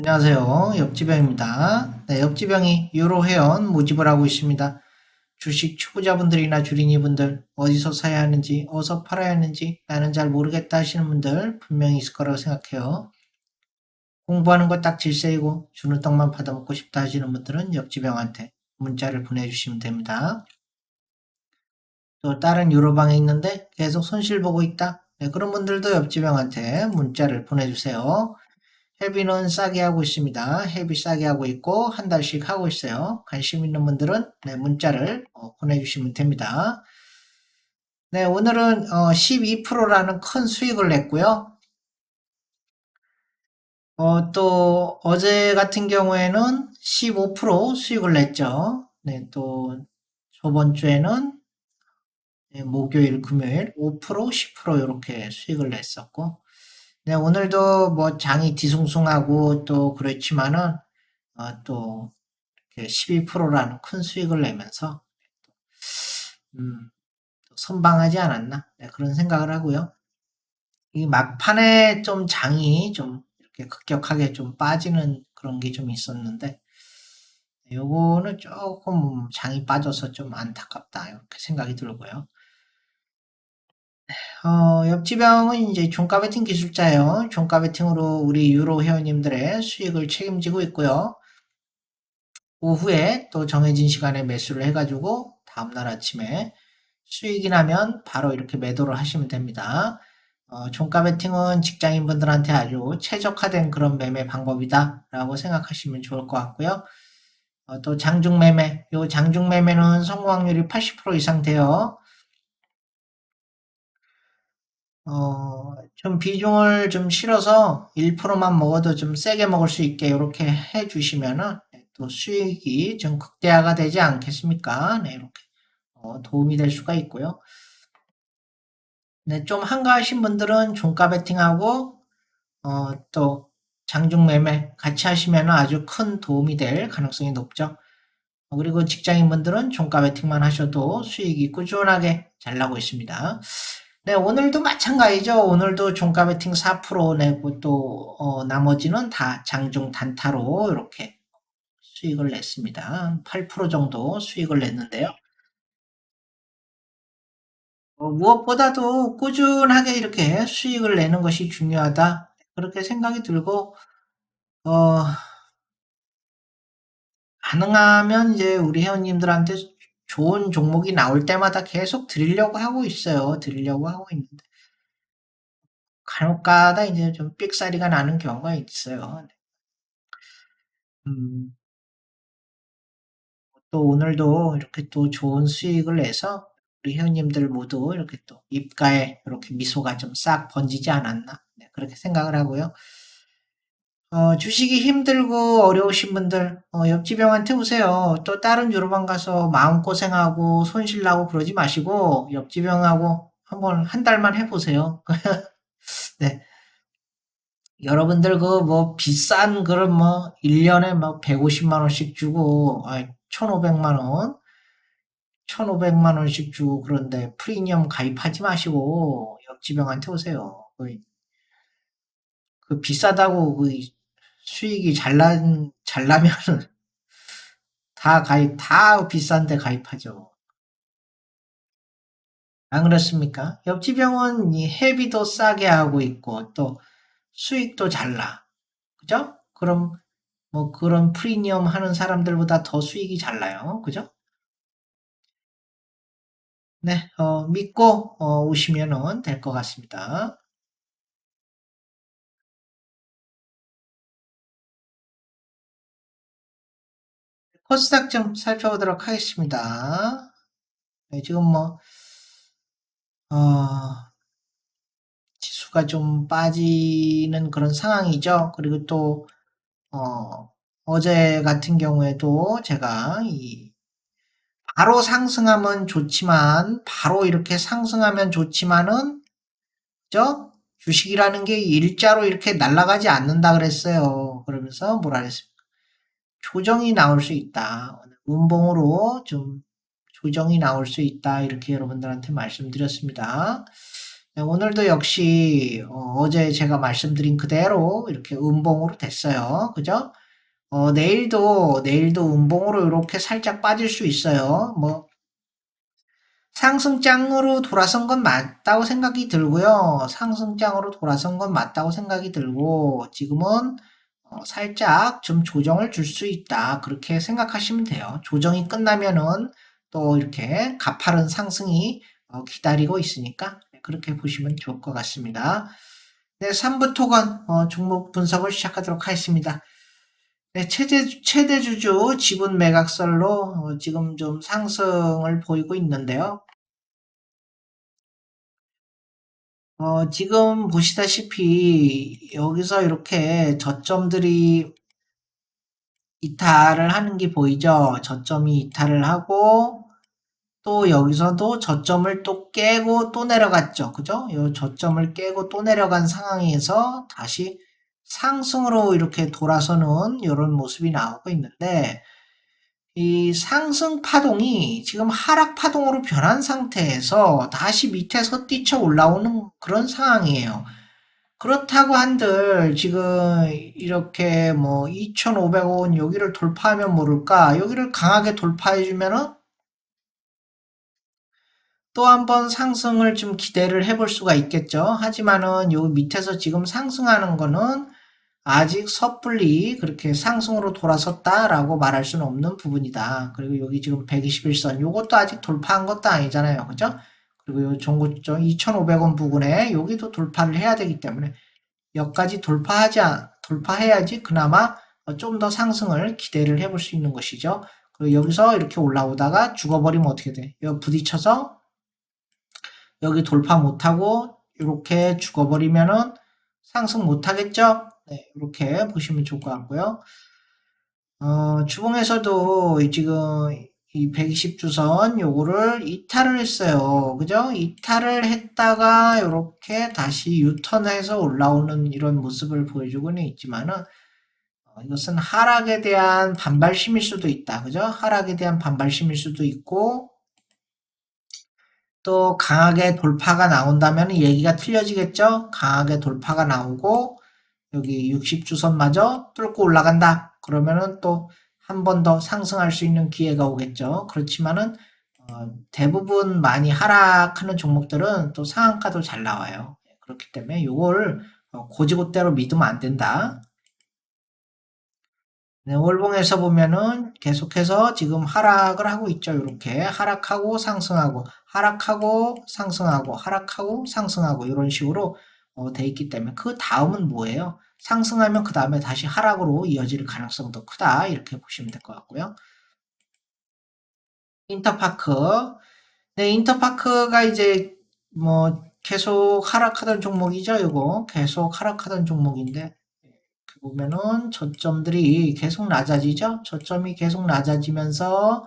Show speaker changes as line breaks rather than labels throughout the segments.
안녕하세요. 옆지병입니다. 네, 옆지병이 유로 회원 모집을 하고 있습니다. 주식 초보자분들이나 주린이분들 어디서 사야 하는지 어디서 팔아야 하는지 나는 잘 모르겠다 하시는 분들 분명히 있을 거라고 생각해요. 공부하는 거 딱 질색이고 주는 떡만 받아먹고 싶다 하시는 분들은 옆지병한테 문자를 보내주시면 됩니다. 또 다른 유로방에 있는데 계속 손실 보고 있다. 네, 그런 분들도 옆지병한테 문자를 보내주세요. 회비는 싸게 하고 있습니다. 회비 싸게 하고 있고 한 달씩 하고 있어요. 관심 있는 분들은 네, 문자를 보내주시면 됩니다. 네, 오늘은 12%라는 큰 수익을 냈고요. 또 어제 같은 경우에는 15% 수익을 냈죠. 네, 또 저번 주에는 네, 목요일, 금요일 5%, 10% 이렇게 수익을 냈었고, 네, 오늘도 뭐 장이 뒤숭숭하고 또 그렇지만은 또 12%라는 큰 수익을 내면서 음, 선방하지 않았나 네, 그런 생각을 하고요. 이 막판에 좀 장이 좀 이렇게 급격하게 좀 빠지는 그런 게 좀 있었는데 요거는 조금 장이 빠져서 좀 안타깝다 이렇게 생각이 들고요. 옆지병은 이제 종가 베팅 기술자예요. 종가 베팅으로 우리 유로 회원님들의 수익을 책임지고 있고요. 오후에 또 정해진 시간에 매수를 해가지고 다음날 아침에 수익이 나면 바로 이렇게 매도를 하시면 됩니다. 종가 베팅은 직장인분들한테 아주 최적화된 그런 매매 방법이다 라고 생각하시면 좋을 것 같고요. 또 장중 매매, 요 장중 매매는 성공 확률이 80% 이상 돼요. 좀 비중을 좀 실어서 1%만 먹어도 좀 세게 먹을 수 있게 이렇게 해 주시면은 또 수익이 좀 극대화가 되지 않겠습니까? 네, 이렇게 도움이 될 수가 있고요. 네, 좀 한가하신 분들은 종가 베팅하고 또 장중 매매 같이 하시면 아주 큰 도움이 될 가능성이 높죠. 그리고 직장인분들은 종가 베팅만 하셔도 수익이 꾸준하게 잘 나고 있습니다. 네, 오늘도 마찬가지죠. 오늘도 종가 베팅 4% 내고 또 나머지는 다 장중 단타로 이렇게 수익을 냈습니다. 8% 정도 수익을 냈는데요. 무엇보다도 꾸준하게 이렇게 수익을 내는 것이 중요하다. 그렇게 생각이 들고 어, 가능하면 이제 우리 회원님들한테 좋은 종목이 나올 때마다 계속 드리려고 하고 있어요. 드리려고 하고 있는데 간혹가다 이제 좀 삑사리가 나는 경우가 있어요. 음, 또 오늘도 이렇게 또 좋은 수익을 내서 우리 회원님들 모두 이렇게 또 입가에 이렇게 미소가 좀 싹 번지지 않았나. 네, 그렇게 생각을 하고요. 주식이 힘들고 어려우신 분들, 옆집형한테 오세요. 또 다른 유로방 가서 마음고생하고 손실나고 그러지 마시고, 옆집형하고 한번 한 달만 해보세요. 네. 여러분들 그 뭐 비싼 그런 뭐 1년에 막 150만 원씩 주고, 1,500만 원, 1,500만 원씩 주고 그런데 프리미엄 가입하지 마시고, 옆집형한테 오세요. 그 비싸다고 그 수익이 잘 나면 다 비싼데 가입하죠. 안 그렇습니까? 옆집 병원 이 회비도 싸게 하고 있고 또 수익도 잘 나. 그죠? 그럼 뭐 그런 프리미엄 하는 사람들보다 더 수익이 잘 나요. 그죠? 네, 믿고 오시면은 될 것 같습니다. 코스닥 좀 살펴보도록 하겠습니다. 네, 지금 뭐 어, 지수가 좀 빠지는 그런 상황이죠. 그리고 또 어제 같은 경우에도 제가 바로 상승하면 좋지만, 바로 이렇게 상승하면 좋지만은, 그죠? 주식이라는 게 일자로 이렇게 날아가지 않는다 그랬어요. 그러면서 뭐라 그랬습니까? 조정이 나올 수 있다. 운봉으로 좀 조정이 나올 수 있다. 이렇게 여러분들한테 말씀드렸습니다. 네, 오늘도 역시 제 제가 말씀드린 그대로 이렇게 음봉으로 됐어요. 그죠? 내일도 음봉으로 이렇게 살짝 빠질 수 있어요. 뭐 상승장으로 돌아선 건 맞다고 생각이 들고요. 상승장으로 돌아선 건 맞다고 생각이 들고 지금은 살짝 좀 조정을 줄 수 있다. 그렇게 생각하시면 돼요. 조정이 끝나면은 또 이렇게 가파른 상승이 기다리고 있으니까 그렇게 보시면 좋을 것 같습니다. 네, 3부 토건 종목 분석을 시작하도록 하겠습니다. 네, 최대 주주 지분 매각설로 지금 좀 상승을 보이고 있는데요. 지금 보시다시피 여기서 이렇게 저점들이 이탈을 하는 게 보이죠? 저점이 이탈을 하고 또 여기서도 저점을 또 깨고 또 내려갔죠. 그죠? 이 저점을 깨고 또 내려간 상황에서 다시 상승으로 이렇게 돌아서는 이런 모습이 나오고 있는데 이 상승 파동이 지금 하락 파동으로 변한 상태에서 다시 밑에서 뛰쳐 올라오는 그런 상황이에요. 그렇다고 한들 지금 이렇게 뭐 2,500원 여기를 돌파하면 모를까? 여기를 강하게 돌파해주면은 또 한 번 상승을 좀 기대를 해볼 수가 있겠죠. 하지만은 요 밑에서 지금 상승하는 거는 아직 섣불리 그렇게 상승으로 돌아섰다라고 말할 수는 없는 부분이다. 그리고 여기 지금 121선 요것도 아직 돌파한 것도 아니잖아요. 그죠? 그리고 요 종고점 2,500원 부근에 여기도 돌파를 해야 되기 때문에 여기까지 돌파해야지 그나마 좀 더 상승을 기대를 해볼 수 있는 것이죠. 그리고 여기서 이렇게 올라오다가 죽어버리면 어떻게 돼? 여기 부딪혀서 여기 돌파 못하고 이렇게 죽어버리면은 상승 못하겠죠? 네, 이렇게 보시면 좋을 것 같고요. 주봉에서도 지금 이 120주선 요거를 이탈을 했어요. 그죠? 이탈을 했다가 이렇게 다시 유턴해서 올라오는 이런 모습을 보여주고는 있지만은 이것은 하락에 대한 반발심일 수도 있다. 그죠? 하락에 대한 반발심일 수도 있고 또 강하게 돌파가 나온다면 얘기가 틀려지겠죠? 강하게 돌파가 나오고 여기 60주선마저 뚫고 올라간다. 그러면은 또 한 번 더 상승할 수 있는 기회가 오겠죠. 그렇지만은 대부분 많이 하락하는 종목들은 또 상한가도 잘 나와요. 그렇기 때문에 요걸 고지고대로 믿으면 안 된다. 네, 월봉에서 보면은 계속해서 지금 하락을 하고 있죠. 이렇게 하락하고 상승하고 하락하고 상승하고 하락하고 상승하고 이런 식으로 돼 있기 때문에 그 다음은 뭐예요? 상승하면 그 다음에 다시 하락으로 이어질 가능성도 크다. 이렇게 보시면 될 것 같고요. 인터파크. 네, 인터파크가 이제 뭐 계속 하락하던 종목이죠. 이거 계속 하락하던 종목인데 보면은 저점들이 계속 낮아지죠. 저점이 계속 낮아지면서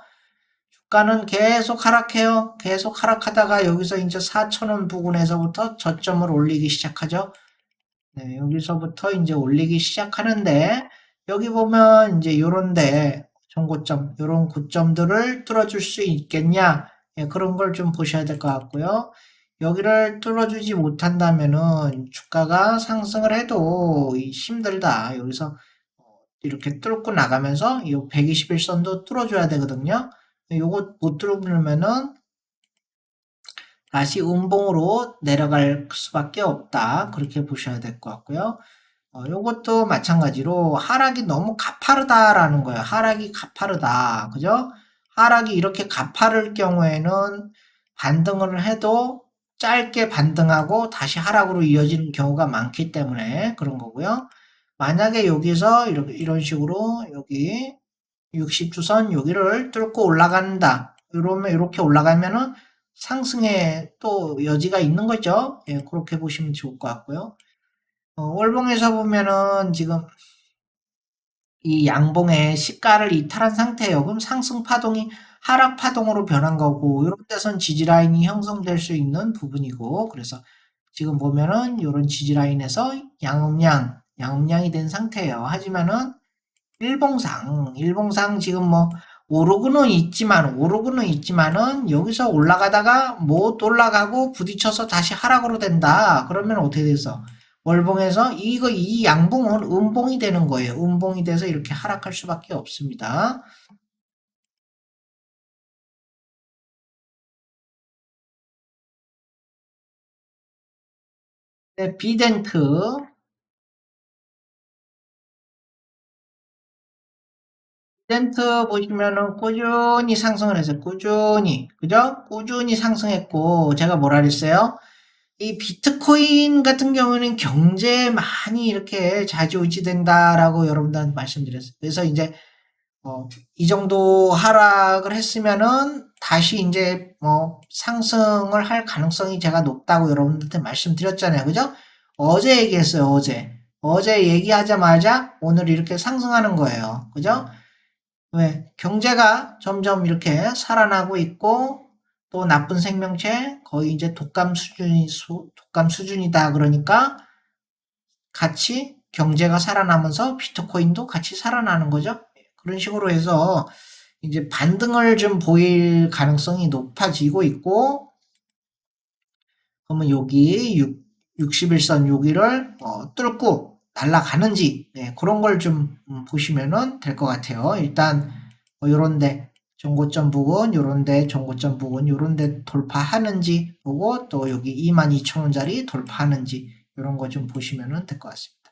주가는 계속 하락해요. 계속 하락하다가 여기서 이제 4,000원 부근에서부터 저점을 올리기 시작하죠. 네, 여기서부터 이제 올리기 시작하는데 여기 보면 이제 요런데 정고점, 요런 고점들을 뚫어줄 수 있겠냐? 예, 그런 걸 좀 보셔야 될 것 같고요. 여기를 뚫어주지 못한다면은 주가가 상승을 해도 힘들다. 여기서 이렇게 뚫고 나가면서 이 121선도 뚫어줘야 되거든요. 요거 못 뚫으면은 다시 음봉으로 내려갈 수밖에 없다. 그렇게 보셔야 될 것 같고요. 요것도 마찬가지로 하락이 너무 가파르다라는 거예요. 하락이 가파르다. 그죠? 하락이 이렇게 가파를 경우에는 반등을 해도 짧게 반등하고 다시 하락으로 이어지는 경우가 많기 때문에 그런 거고요. 만약에 여기서 이런 식으로 여기 60주선 여기를 뚫고 올라간다. 이러면 이렇게 올라가면은 상승에 또 여지가 있는 거죠. 예, 그렇게 보시면 좋을 것 같고요. 월봉에서 보면은 지금 이 양봉의 시가를 이탈한 상태예요. 그럼 상승 파동이 하락 파동으로 변한 거고 이런 데선 지지 라인이 형성될 수 있는 부분이고 그래서 지금 보면은 이런 지지 라인에서 양음량이 된 상태예요. 하지만은 일봉상 지금 뭐 오르고는 있지만은 여기서 올라가다가 못 올라가고 부딪혀서 다시 하락으로 된다. 그러면 어떻게 돼서 월봉에서 이 양봉은 음봉이 되는 거예요. 음봉이 돼서 이렇게 하락할 수밖에 없습니다. 네, 비덴트 보시면은 꾸준히 상승을 했어요. 꾸준히. 그죠? 꾸준히 상승했고, 제가 뭐라 그랬어요? 이 비트코인 같은 경우는 경제에 많이 이렇게 좌지우지된다라고 여러분들한테 말씀드렸어요. 그래서 이제 이 정도 하락을 했으면은 다시 이제 뭐 상승을 할 가능성이 제가 높다고 여러분들한테 말씀드렸잖아요. 그죠? 어제 얘기했어요. 어제 얘기하자마자 오늘 이렇게 상승하는 거예요. 그죠? 왜? 경제가 점점 이렇게 살아나고 있고 또 나쁜 생명체 거의 이제 독감 수준이다. 그러니까 같이 경제가 살아나면서 비트코인도 같이 살아나는 거죠. 그런 식으로 해서 이제 반등을 좀 보일 가능성이 높아지고 있고, 그러면 여기 61선 여기를 뚫고 날아가는지, 네, 그런 걸 좀 보시면은 될 것 같아요. 일단 요런데 정고점 부근, 요런데 정고점 부근, 요런데 돌파하는지 보고 또 여기 22,000원짜리 돌파하는지 이런 거 좀 보시면은 될 것 같습니다.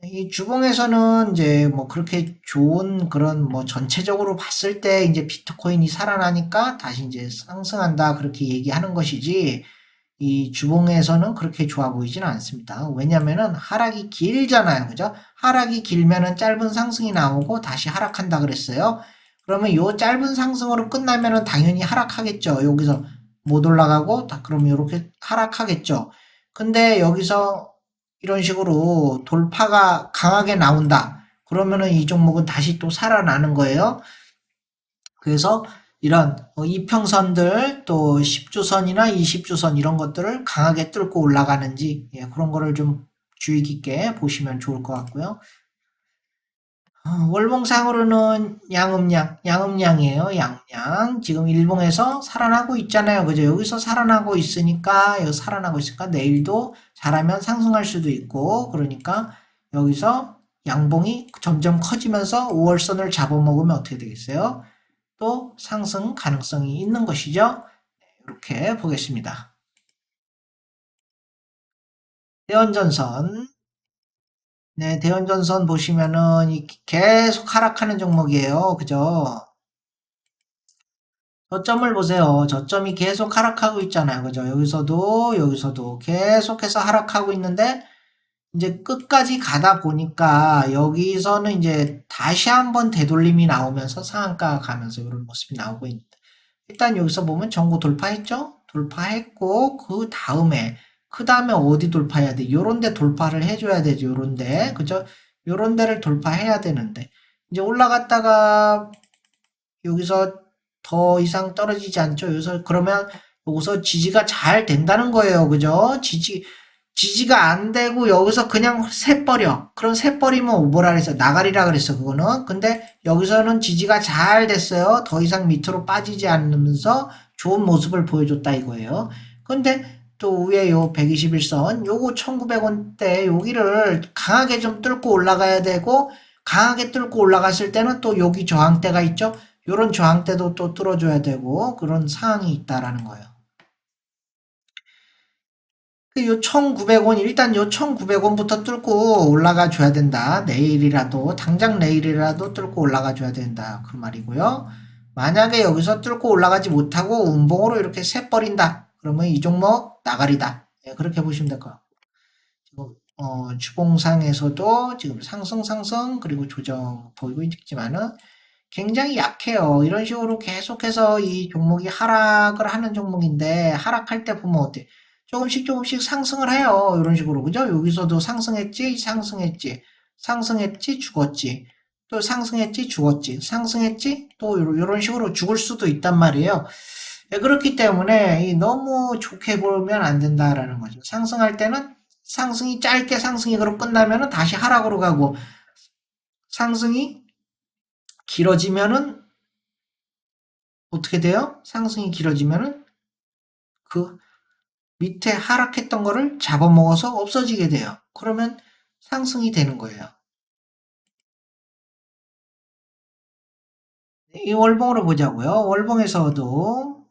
이 주봉에서는 이제 뭐 그렇게 좋은 그런 뭐 전체적으로 봤을 때 이제 비트코인이 살아나니까 다시 이제 상승한다 그렇게 얘기하는 것이지 이 주봉에서는 그렇게 좋아 보이지는 않습니다. 왜냐면은 하락이 길잖아요. 그죠? 하락이 길면은 짧은 상승이 나오고 다시 하락한다 그랬어요. 그러면 요 짧은 상승으로 끝나면은 당연히 하락하겠죠. 여기서 못 올라가고 그러면 이렇게 하락하겠죠. 근데 여기서 이런 식으로 돌파가 강하게 나온다. 그러면은 이 종목은 다시 또 살아나는 거예요. 그래서 이런 이평선들 또 10주선이나 20주선 이런 것들을 강하게 뚫고 올라가는지 그런 거를 좀 주의 깊게 보시면 좋을 것 같고요. 월봉상으로는 양음양이에요. 양음양. 지금 일봉에서 살아나고 있잖아요. 그죠? 여기서 살아나고 있으니까 내일도 잘하면 상승할 수도 있고, 그러니까 여기서 양봉이 점점 커지면서 5월선을 잡아먹으면 어떻게 되겠어요? 또 상승 가능성이 있는 것이죠. 이렇게 보겠습니다. 대원전선. 네, 대원전선 보시면은 계속 하락하는 종목이에요. 그죠? 저점을 보세요. 저점이 계속 하락하고 있잖아요. 그죠? 여기서도 계속해서 하락하고 있는데, 이제 끝까지 가다 보니까 여기서는 이제 다시 한번 되돌림이 나오면서 상한가 가면서 이런 모습이 나오고 있는데, 일단 여기서 보면 전고 돌파했죠? 돌파했고, 그 다음에 어디 돌파해야 돼? 요런 데 돌파를 해줘야 되죠. 요런 데. 그죠? 요런 데를 돌파해야 되는데, 이제 올라갔다가 여기서 더 이상 떨어지지 않죠. 여기서 그러면 여기서 지지가 잘 된다는 거예요. 그죠? 지지가 안 되고 여기서 그냥 새버려. 그럼 새버리면 뭐라 그랬어? 나가리라 그랬어. 그거는. 근데 여기서는 지지가 잘 됐어요. 더 이상 밑으로 빠지지 않으면서 좋은 모습을 보여줬다 이거예요. 근데 또 위에 요 121선, 요거 1900원대 여기를 강하게 좀 뚫고 올라가야 되고, 강하게 뚫고 올라갔을 때는 또 여기 저항대가 있죠. 요런 저항대도 또 뚫어줘야 되고 그런 상황이 있다라는 거예요. 요 1900원, 일단 요 1900원부터 뚫고 올라가 줘야 된다. 당장 내일이라도 뚫고 올라가 줘야 된다. 그 말이고요. 만약에 여기서 뚫고 올라가지 못하고 운봉으로 이렇게 새버린다. 그러면 이 종목 나가리다. 예, 그렇게 보시면 될 거예요. 지금, 주봉상에서도 지금 상승, 그리고 조정 보이고 있지만은 굉장히 약해요. 이런 식으로 계속해서 이 종목이 하락을 하는 종목인데 하락할 때 보면 어때? 조금씩 상승을 해요. 이런 식으로 그죠? 여기서도 상승했지, 죽었지. 또 상승했지, 죽었지. 상승했지, 또 이런 식으로 죽을 수도 있단 말이에요. 예, 그렇기 때문에 너무 좋게 보면 안 된다라는 거죠. 상승할 때는 상승이 짧게 상승으로 끝나면은 다시 하락으로 가고 상승이 길어지면은 어떻게 돼요? 상승이 길어지면은 그 밑에 하락했던 거를 잡아먹어서 없어지게 돼요. 그러면 상승이 되는 거예요. 이 월봉으로 보자고요. 월봉에서도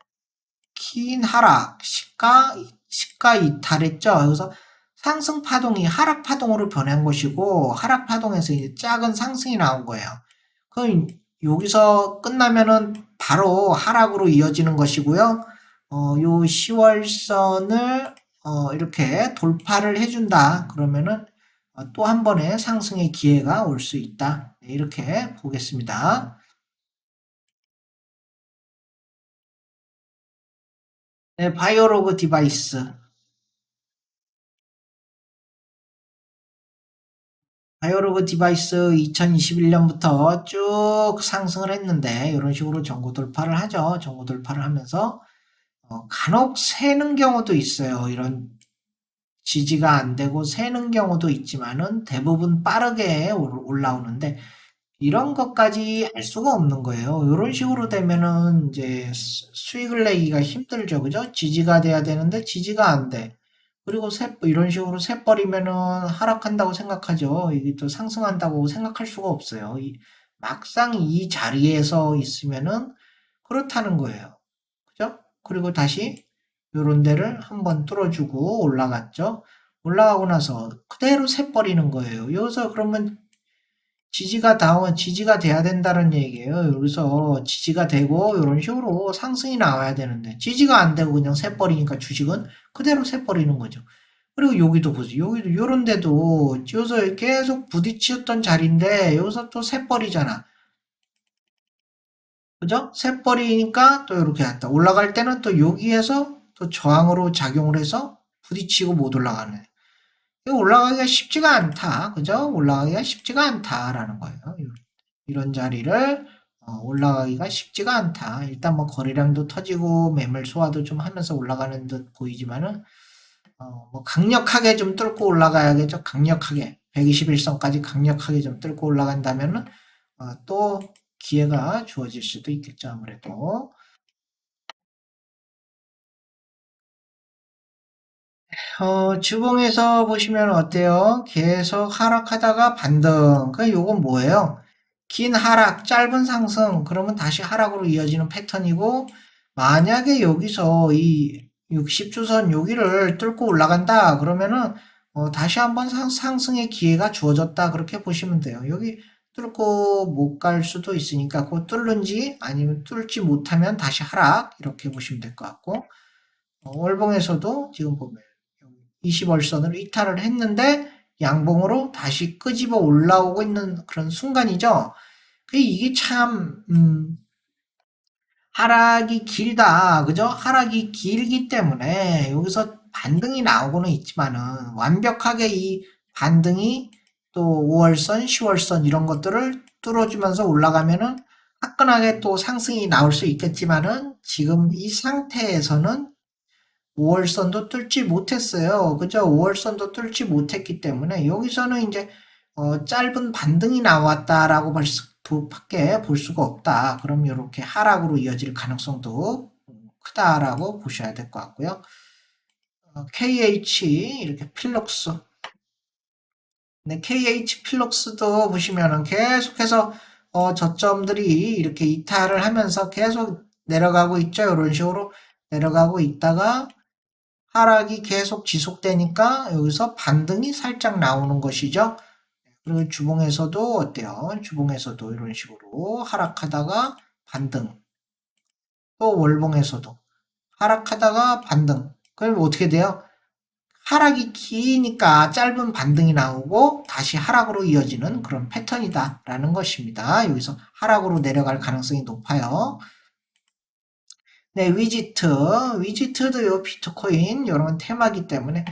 긴 하락, 시가 이탈했죠. 그래서 상승 파동이 하락 파동으로 변한 것이고 하락 파동에서 이제 작은 상승이 나온 거예요. 그럼 여기서 끝나면은 바로 하락으로 이어지는 것이고요. 요 10월선을 이렇게 돌파를 해준다. 그러면은 또 한 번의 상승의 기회가 올 수 있다. 네, 이렇게 보겠습니다. 네, 바이오로그 디바이스. 바이오로그 디바이스 2021년부터 쭉 상승을 했는데 이런 식으로 전고 돌파를 하죠. 전고 돌파를 하면서 간혹 새는 경우도 있어요. 이런 지지가 안 되고 새는 경우도 있지만은 대부분 빠르게 올라오는데 이런 것까지 알 수가 없는 거예요. 이런 식으로 되면은 이제 수익을 내기가 힘들죠. 그죠? 지지가 돼야 되는데 지지가 안 돼. 그리고 이런 식으로 새버리면은 하락한다고 생각하죠. 이게 또 상승한다고 생각할 수가 없어요. 막상 이 자리에서 있으면은 그렇다는 거예요. 그죠? 그리고 다시 요런 데를 한번 뚫어주고 올라갔죠. 올라가고 나서 그대로 새버리는 거예요. 여기서 그러면 지지가 돼야 된다는 얘기예요. 여기서 지지가 되고 이런 식으로 상승이 나와야 되는데 지지가 안 되고 그냥 새버리니까 주식은 그대로 새버리는 거죠. 그리고 여기도 보세요. 여기도 요런 데도 여기서 계속 부딪혔던 자리인데 여기서 또 새버리잖아. 그죠? 새버리니까 또 이렇게 갔다. 올라갈 때는 또 여기에서 또 저항으로 작용을 해서 부딪히고 못 올라가네. 이거 올라가기가 쉽지가 않다. 그죠? 올라가기가 쉽지가 않다라는 거예요. 이런 자리를 올라가기가 쉽지가 않다. 일단 뭐 거래량도 터지고 매물 소화도 좀 하면서 올라가는 듯 보이지만은 뭐 강력하게 좀 뚫고 올라가야겠죠. 강력하게 121선까지 강력하게 좀 뚫고 올라간다면은 또 기회가 주어질 수도 있겠죠. 아무래도 주봉에서 보시면 어때요? 계속 하락하다가 반등. 그 요건 뭐예요? 긴 하락, 짧은 상승. 그러면 다시 하락으로 이어지는 패턴이고, 만약에 여기서 이 60주선 여기를 뚫고 올라간다. 그러면은 다시 한번 상승의 기회가 주어졌다. 그렇게 보시면 돼요. 여기 뚫고 못 갈 수도 있으니까 그 뚫는지 아니면 뚫지 못하면 다시 하락. 이렇게 보시면 될 것 같고. 월봉에서도 지금 보면 20월선을 이탈을 했는데 양봉으로 다시 끄집어 올라오고 있는 그런 순간이죠. 이게 참 하락이 길다. 그죠? 하락이 길기 때문에 여기서 반등이 나오고는 있지만은 완벽하게 이 반등이 또 5월선, 10월선 이런 것들을 뚫어주면서 올라가면은 화끈하게 또 상승이 나올 수 있겠지만은 지금 이 상태에서는 5월선도 뚫지 못했어요. 그죠? 5월선도 뚫지 못했기 때문에 여기서는 이제 짧은 반등이 나왔다라고 밖에 볼 수가 없다. 그럼 이렇게 하락으로 이어질 가능성도 크다라고 보셔야 될 것 같고요. KH 이렇게 필록스. 네, KH 필록스도 보시면은 계속해서 저점들이 이렇게 이탈을 하면서 계속 내려가고 있죠. 이런 식으로 내려가고 있다가 하락이 계속 지속되니까 여기서 반등이 살짝 나오는 것이죠. 그리고 주봉에서도 어때요? 주봉에서도 이런 식으로 하락하다가 반등. 또 월봉에서도 하락하다가 반등. 그럼 어떻게 돼요? 하락이 기니까 짧은 반등이 나오고 다시 하락으로 이어지는 그런 패턴이다라는 것입니다. 여기서 하락으로 내려갈 가능성이 높아요. 네, 위지트도 요 비트코인 이런 테마기 때문에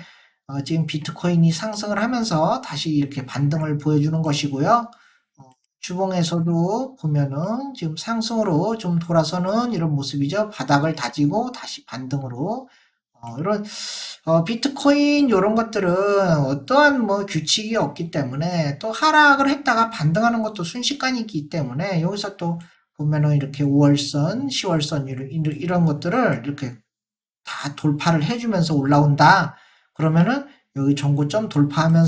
지금 비트코인이 상승을 하면서 다시 이렇게 반등을 보여주는 것이고요. 주봉에서도 보면은 지금 상승으로 좀 돌아서는 이런 모습이죠. 바닥을 다지고 다시 반등으로 이런 비트코인 이런 것들은 어떠한 뭐 규칙이 없기 때문에 또 하락을 했다가 반등하는 것도 순식간이기 때문에 여기서 또 보면은 이렇게 5월선, 10월선 이런 것들을 이렇게 다 돌파를 해주면서 올라온다. 그러면은 여기 전고점 돌파하면서